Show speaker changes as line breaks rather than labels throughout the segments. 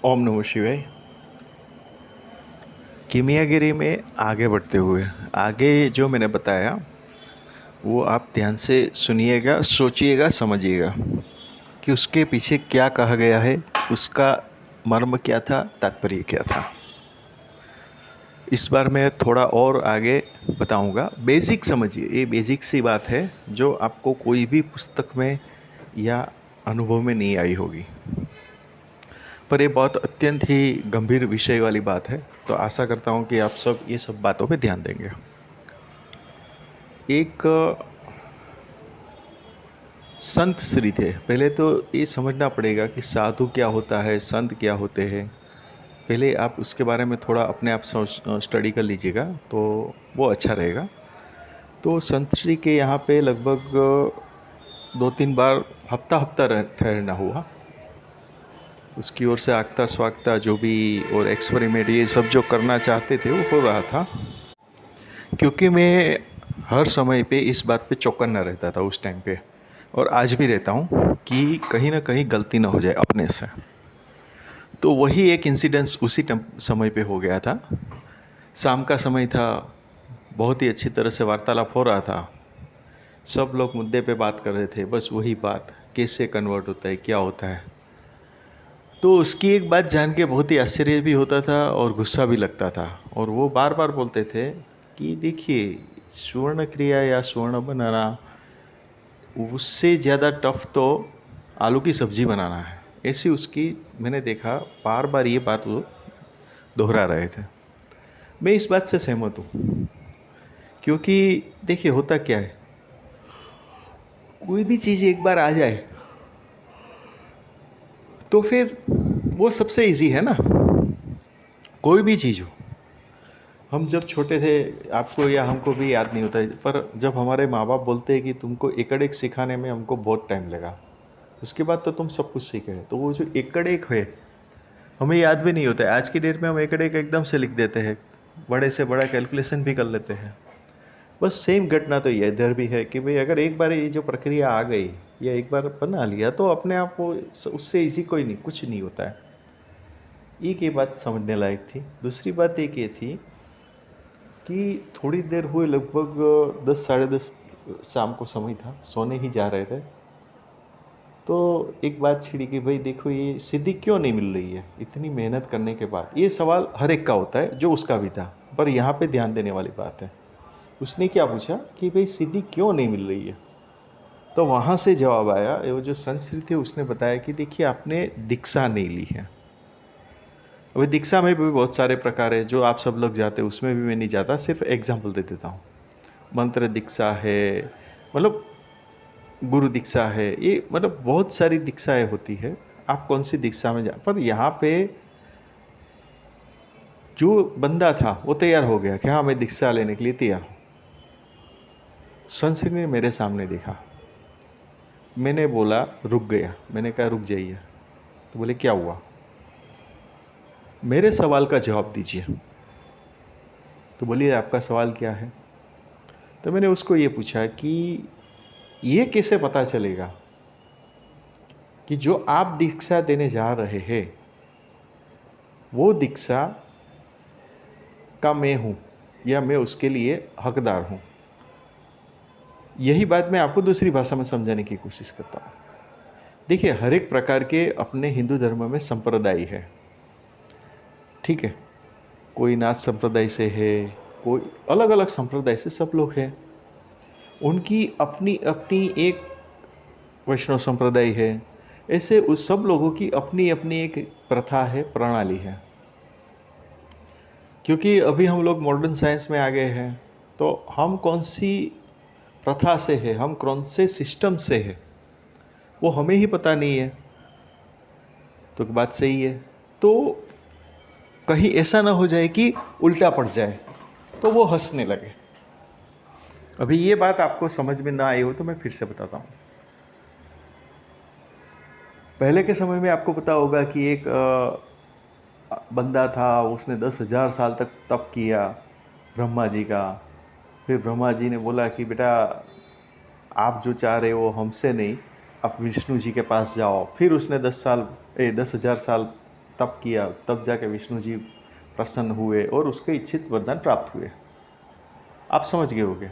ओम नमः शिवाय। कीमियागिरी में आगे बढ़ते हुए आगे जो मैंने बताया वो आप ध्यान से सुनिएगा, सोचिएगा, समझिएगा कि उसके पीछे क्या कहा गया है, उसका मर्म क्या था, तात्पर्य क्या था। इस बार मैं थोड़ा और आगे बताऊंगा। बेसिक समझिए, ये बेसिक सी बात है जो आपको कोई भी पुस्तक में या अनुभव में नहीं आई होगी, पर ये बहुत अत्यंत ही गंभीर विषय वाली बात है। तो आशा करता हूँ कि आप सब ये सब बातों पे ध्यान देंगे। एक संत श्री थे। पहले तो ये समझना पड़ेगा कि साधु क्या होता है, संत क्या होते हैं। पहले आप उसके बारे में थोड़ा अपने आप स्टडी कर लीजिएगा तो वो अच्छा रहेगा। तो संत श्री के यहाँ पे लगभग 2-3 बार हफ्ता ठहरना हुआ। उसकी ओर से आगता स्वागता जो भी और एक्सपेरिमेंट ये सब जो करना चाहते थे वो हो रहा था। क्योंकि मैं हर समय पे इस बात पे चौकन्ना रहता था उस टाइम पे, और आज भी रहता हूँ कि कहीं ना कहीं गलती ना हो जाए अपने से। तो वही एक इंसिडेंस उसी समय पे हो गया था। शाम का समय था, बहुत ही अच्छी तरह से वार्तालाप हो रहा था। सब लोग मुद्दे पे बात कर रहे थे, बस वही बात, कैसे कन्वर्ट होता है, क्या होता है। तो उसकी एक बात जान के बहुत ही आश्चर्य भी होता था और गुस्सा भी लगता था। और वो बार बार बोलते थे कि देखिए, स्वर्ण क्रिया या स्वर्ण बनाना, उससे ज़्यादा टफ तो आलू की सब्ज़ी बनाना है। ऐसी उसकी मैंने देखा बार बार ये बात वो दोहरा रहे थे। मैं इस बात से सहमत हूँ, क्योंकि देखिए होता क्या है, कोई भी चीज़ एक बार आ जाए तो फिर वो सबसे इजी है ना। कोई भी चीज़ हो, हम जब छोटे थे, आपको या हमको भी याद नहीं होता है, पर जब हमारे माँ बाप बोलते हैं कि तुमको एकड़ एक सिखाने में हमको बहुत टाइम लगा, उसके बाद तो तुम सब कुछ सीखे। तो वो जो एकड़ एक है हमें याद भी नहीं होता है। आज की डेट में हम एकड़ एक एकदम से लिख देते हैं, बड़े से बड़ा कैलकुलेशन भी कर लेते हैं। बस सेम घटना तो ये इधर भी है कि भाई अगर एक बार ये जो प्रक्रिया आ गई या एक बार बना लिया तो अपने आप वो उससे इजी कोई नहीं, कुछ नहीं होता है। एक ये बात समझने लायक थी। दूसरी बात एक ये थी कि थोड़ी देर हुए, लगभग 10 साढ़े 10 शाम को समय था, सोने ही जा रहे थे, तो एक बात छिड़ी कि भाई देखो, ये सिद्धि क्यों नहीं मिल रही है इतनी मेहनत करने के बाद। ये सवाल हर एक का होता है, जो उसका भी था, पर यहाँ पे ध्यान देने वाली बात है। उसने क्या पूछा कि भाई सिद्धि क्यों नहीं मिल रही है। तो वहाँ से जवाब आया, वो जो संस्कृत थे उसने बताया कि देखिए, आपने दीक्षा नहीं ली है। अभी दीक्षा में भी बहुत सारे प्रकार है, जो आप सब लोग जाते हैं उसमें भी मैं नहीं जाता, सिर्फ एग्जाम्पल दे देता हूँ। मंत्र दीक्षा है, मतलब गुरु दीक्षा है, ये मतलब बहुत सारी दीक्षाएं होती है। आप कौन सी दीक्षा में जा, पर यहाँ पे जो बंदा था वो तैयार हो गया कि हाँ मैं दीक्षा लेने के लिए तैयार हूँ। संस्कृत ने मेरे सामने देखा, मैंने बोला रुक गया, मैंने कहा रुक जाइए। तो बोले क्या हुआ, मेरे सवाल का जवाब दीजिए। तो बोलिए आपका सवाल क्या है। तो मैंने उसको ये पूछा कि ये कैसे पता चलेगा कि जो आप दीक्षा देने जा रहे हैं वो दीक्षा का मैं हूँ या मैं उसके लिए हकदार हूँ। यही बात मैं आपको दूसरी भाषा में समझाने की कोशिश करता हूँ। देखिए, हर एक प्रकार के अपने हिंदू धर्म में संप्रदाय है, ठीक है। कोई नाथ संप्रदाय से है, कोई अलग अलग संप्रदाय से, सब लोग हैं। उनकी अपनी अपनी एक वैष्णव संप्रदाय है। ऐसे उस सब लोगों की अपनी अपनी एक प्रथा है, प्रणाली है। क्योंकि अभी हम लोग मॉडर्न साइंस में आ गए हैं, तो हम कौन सी प्रथा से है, हम कौन से सिस्टम से है, वो हमें ही पता नहीं है। तो बात सही है, तो कहीं ऐसा ना हो जाए कि उल्टा पड़ जाए तो वो हंसने लगे। अभी ये बात आपको समझ में ना आई हो तो मैं फिर से बताता हूँ। पहले के समय में आपको पता होगा कि एक बंदा था, उसने 10,000 साल तक तप किया ब्रह्मा जी का। फिर ब्रह्मा जी ने बोला कि बेटा, आप जो चाह रहे हो हमसे नहीं, आप विष्णु जी के पास जाओ। फिर उसने 10,000 साल तप किया, तब जाके विष्णु जी प्रसन्न हुए और उसके इच्छित वरदान प्राप्त हुए। आप समझ गए होंगे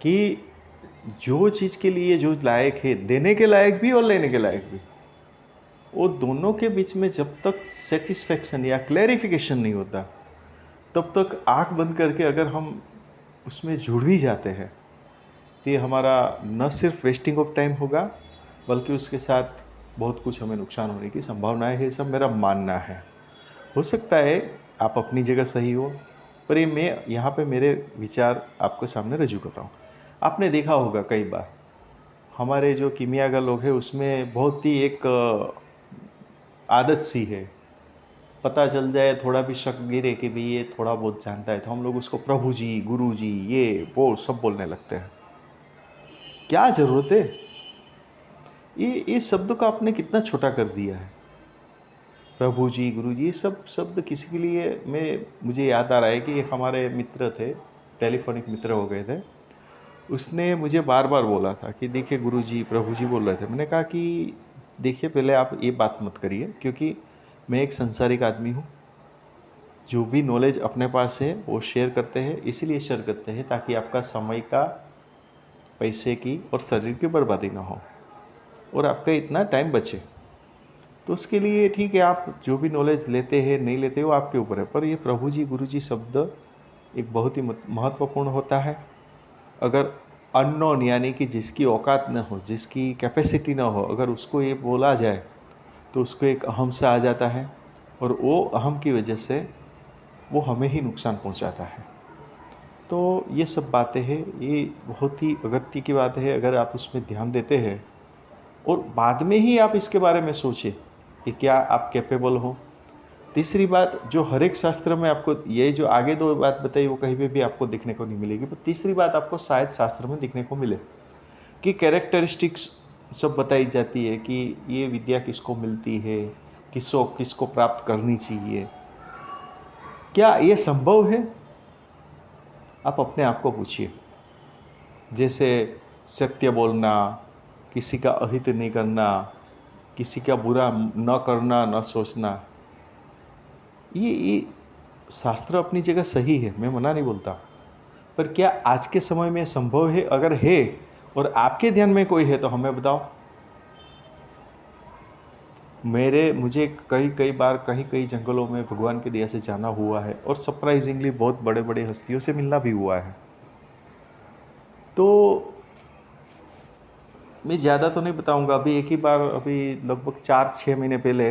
कि जो चीज़ के लिए जो लायक है, देने के लायक भी और लेने के लायक भी, वो दोनों के बीच में जब तक सेटिस्फैक्शन या क्लैरिफिकेशन नहीं होता, तब तक आँख बंद करके अगर हम उसमें जुड़ भी जाते हैं तो ये हमारा न सिर्फ वेस्टिंग ऑफ टाइम होगा, बल्कि उसके साथ बहुत कुछ हमें नुकसान होने की संभावनाएं है। सब मेरा मानना है। हो सकता है आप अपनी जगह सही हो, पर ये मैं यहाँ पे मेरे विचार आपके सामने रजू करता हूँ। आपने देखा होगा कई बार हमारे जो कीमिया लोग हैं उसमें बहुत ही एक आदत सी है, पता चल जाए थोड़ा भी शक गिरे कि भाई ये थोड़ा बहुत जानता है तो हम लोग उसको प्रभु जी, गुरु जी, ये वो सब बोलने लगते हैं। क्या ज़रूरत है? ये शब्द को आपने कितना छोटा कर दिया है। प्रभु जी, गुरु जी, ये सब शब्द किसी के लिए मुझे याद आ रहा है कि एक हमारे मित्र थे, टेलीफोनिक मित्र हो गए थे। उसने मुझे बार बार बोला था कि देखिए गुरु जी, प्रभु जी बोल रहे थे। मैंने कहा कि देखिए पहले आप ये बात मत करिए, क्योंकि मैं एक संसारिक आदमी हूँ। जो भी नॉलेज अपने पास है वो शेयर करते हैं, इसीलिए शेयर करते हैं ताकि आपका समय का, पैसे की और शरीर की बर्बादी ना हो और आपका इतना टाइम बचे। तो उसके लिए ठीक है, आप जो भी नॉलेज लेते हैं नहीं लेते हो आपके ऊपर है, पर ये प्रभु जी, गुरु जी शब्द एक बहुत ही महत्वपूर्ण होता है। अगर अननोन यानी कि जिसकी औकात न हो, जिसकी कैपेसिटी ना हो, अगर उसको ये बोला जाए तो उसको एक अहम सा आ जाता है और वो अहम की वजह से वो हमें ही नुकसान पहुंचाता है। तो ये सब बातें हैं, ये बहुत ही अगत्य की बात है। अगर आप उसमें ध्यान देते हैं और बाद में ही आप इसके बारे में सोचें कि क्या आप कैपेबल हो। तीसरी बात, जो हर एक शास्त्र में आपको ये जो आगे दो बात बताई वो कहीं पे भी आपको देखने को नहीं मिलेगी, पर तीसरी बात आपको शायद शास्त्र में दिखने को मिले कि कैरेक्टरिस्टिक्स सब बताई जाती है कि ये विद्या किसको मिलती है, किसको प्राप्त करनी चाहिए। क्या ये संभव है? आप अपने आप को पूछिए। जैसे सत्य बोलना, किसी का अहित नहीं करना, किसी का बुरा न करना, न सोचना, ये शास्त्र अपनी जगह सही है, मैं मना नहीं बोलता, पर क्या आज के समय में संभव है? अगर है और आपके ध्यान में कोई है तो हमें बताओ। मुझे कई बार कई जंगलों में भगवान की दया से जाना हुआ है और सरप्राइजिंगली बहुत बड़े बड़े हस्तियों से मिलना भी हुआ है। तो मैं ज़्यादा तो नहीं बताऊंगा। अभी एक ही बार, अभी लगभग 4-6 महीने पहले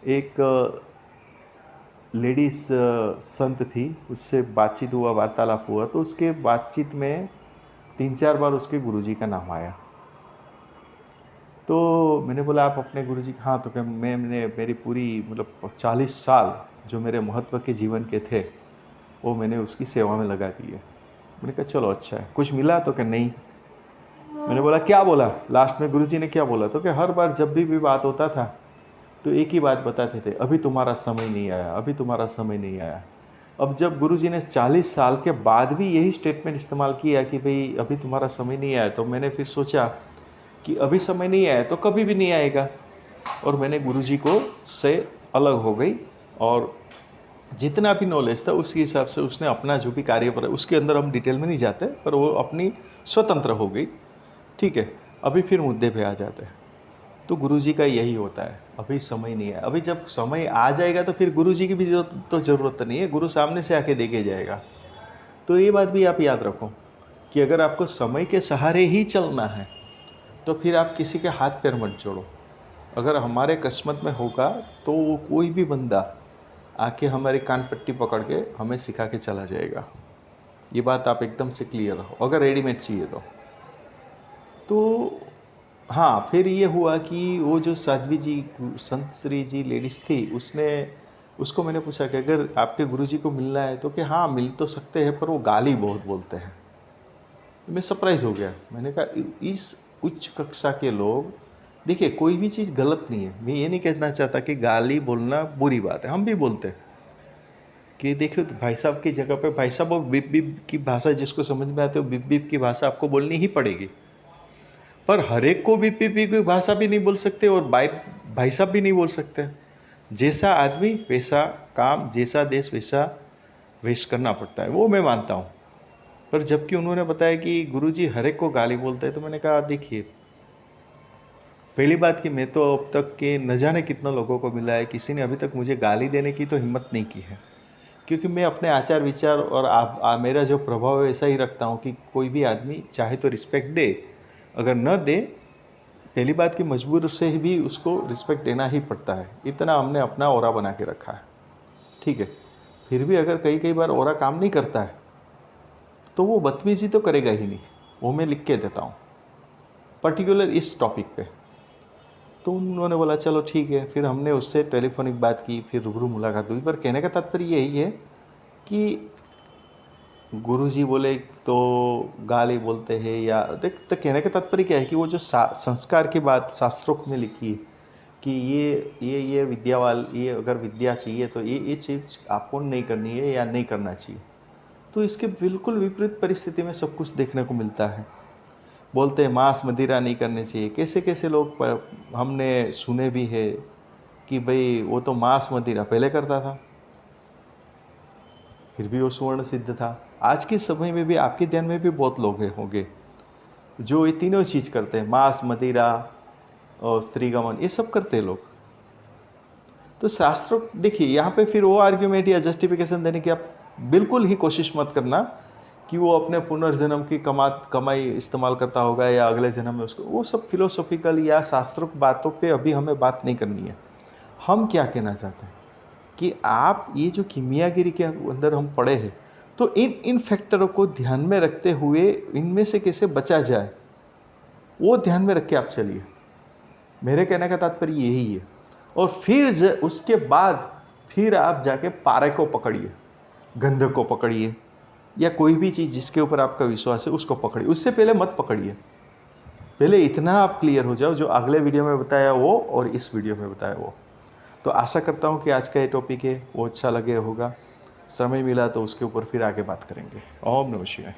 एक लेडीज़ संत थी, उससे बातचीत हुआ, वार्तालाप हुआ, तो उसके बातचीत में 3-4 बार उसके गुरुजी का नाम आया। तो मैंने बोला आप अपने गुरुजी? हाँ। तो क्या मैंने मेरी पूरी मतलब 40 साल जो मेरे महत्व के जीवन के थे वो मैंने उसकी सेवा में लगा दिए। मैंने कहा चलो अच्छा है। कुछ मिला? तो क्या नहीं। मैंने बोला क्या बोला लास्ट में? गुरुजी ने क्या बोला? तो क्या हर बार जब भी बात होता था तो एक ही बात बताते थे, अभी तुम्हारा समय नहीं आया, अभी तुम्हारा समय नहीं आया। अब जब गुरुजी ने 40 साल के बाद भी यही स्टेटमेंट इस्तेमाल किया कि भाई अभी तुम्हारा समय नहीं आया, तो मैंने फिर सोचा कि अभी समय नहीं आया तो कभी भी नहीं आएगा। और मैंने गुरुजी को से अलग हो गई और जितना भी नॉलेज था उसी हिसाब से उसने अपना जो भी कार्य पर, उसके अंदर हम डिटेल में नहीं जाते, पर वो अपनी स्वतंत्र हो गई। ठीक है, अभी फिर मुद्दे पे आ जाते हैं। तो गुरुजी का यही होता है, अभी समय नहीं है। अभी जब समय आ जाएगा तो फिर गुरुजी की भी ज़रूरत नहीं है, गुरु सामने से आके देके जाएगा। तो ये बात भी आप याद रखो कि अगर आपको समय के सहारे ही चलना है तो फिर आप किसी के हाथ पैर मत जोड़ो। अगर हमारे किस्मत में होगा तो वो कोई भी बंदा आके हमारी कान पट्टी पकड़ के हमें सिखा के चला जाएगा। ये बात आप एकदम से क्लियर रहो, अगर रेडीमेड चाहिए तो हाँ। फिर ये हुआ कि वो जो साध्वी जी, संत श्री जी लेडीज़ थी, उसको मैंने पूछा कि अगर आपके गुरुजी को मिलना है तो कि हाँ मिल तो सकते हैं, पर वो गाली बहुत बोलते हैं। मैं सरप्राइज़ हो गया। मैंने कहा इस उच्च कक्षा के लोग, देखिए कोई भी चीज़ गलत नहीं है, मैं ये नहीं कहना चाहता कि गाली बोलना बुरी बात है, हम भी बोलते हैं कि देखिए तो भाई साहब की जगह पे भाई साहब, वो बिप बिप की भाषा जिसको समझ में आती है वो बिप बिप की भाषा आपको बोलनी ही पड़ेगी। पर हर एक को बिप बिप की भाषा भी नहीं बोल सकते और भाई साहब भी नहीं बोल सकते। जैसा आदमी वैसा काम, जैसा देश वैसा वेश करना पड़ता है, वो मैं मानता हूँ। पर जबकि उन्होंने बताया कि गुरुजी हर एक को गाली बोलते हैं, तो मैंने कहा देखिए, पहली बात कि मैं तो अब तक के न जाने कितने लोगों को मिला है, किसी ने अभी तक मुझे गाली देने की तो हिम्मत नहीं की है, क्योंकि मैं अपने आचार विचार और मेरा जो प्रभाव है ऐसा ही रखता हूँ कि कोई भी आदमी चाहे तो रिस्पेक्ट दे, अगर न दे, पहली बात कि मजबूर से भी उसको रिस्पेक्ट देना ही पड़ता है। इतना हमने अपना ऑरा बना के रखा है, ठीक है। फिर भी अगर कई बार ऑरा काम नहीं करता है तो वो बदतमीजी तो करेगा ही नहीं, वो मैं लिख के देता हूँ पर्टिकुलर इस टॉपिक पे। तो उन्होंने बोला चलो ठीक है, फिर हमने उससे टेलीफोनिक बात की, फिर रूबरू मुलाकात हुई। पर कहने का तात्पर्य यही है कि गुरुजी बोले तो गाली बोलते हैं, या देख, तो कहने का तात्पर्य क्या है कि वो जो संस्कार की बात शास्त्रों में लिखी है कि ये विद्यावाल, ये अगर विद्या चाहिए तो ये चीज़ आपको नहीं करनी है या नहीं करना चाहिए, तो इसके बिल्कुल विपरीत परिस्थिति में सब कुछ देखने को मिलता है। बोलते हैं मांस मदिरा नहीं करने चाहिए, कैसे कैसे लोग हमने सुने भी है कि भाई वो तो मांस मदिरा पहले करता था, फिर भी वो सुवर्ण सिद्ध था। आज के समय में भी आपके ध्यान में भी बहुत लोग होंगे जो ये तीनों चीज़ करते हैं, मांस मदिरा और स्त्रीगमन, ये सब करते हैं लोग। तो शास्त्रों, देखिए यहाँ पे फिर वो आर्ग्यूमेंट या जस्टिफिकेशन देने की आप बिल्कुल ही कोशिश मत करना कि वो अपने पुनर्जन्म की कमाई इस्तेमाल करता होगा या अगले जन्म में उसको, वो सब फिलोसॉफिकल या शास्त्रों बातों पे अभी हमें बात नहीं करनी है। हम क्या कहना चाहते हैं कि आप ये जो कीमियागिरी के अंदर हम पढ़े हैं, तो इन फैक्टरों को ध्यान में रखते हुए इनमें से कैसे बचा जाए, वो ध्यान में रख के आप चलिए। मेरे कहने का तात्पर्य यही है। और फिर उसके बाद फिर आप जाके पारे को पकड़िए, गंध को पकड़िए, या कोई भी चीज़ जिसके ऊपर आपका विश्वास है उसको पकड़िए। उससे पहले मत पकड़िए, पहले इतना आप क्लियर हो जाओ जो अगले वीडियो में बताया वो और इस वीडियो में बताया वो। तो आशा करता हूँ कि आज का ये टॉपिक है वो अच्छा लगे होगा। समय मिला तो उसके ऊपर फिर आगे बात करेंगे। ओम नमः शिवाय।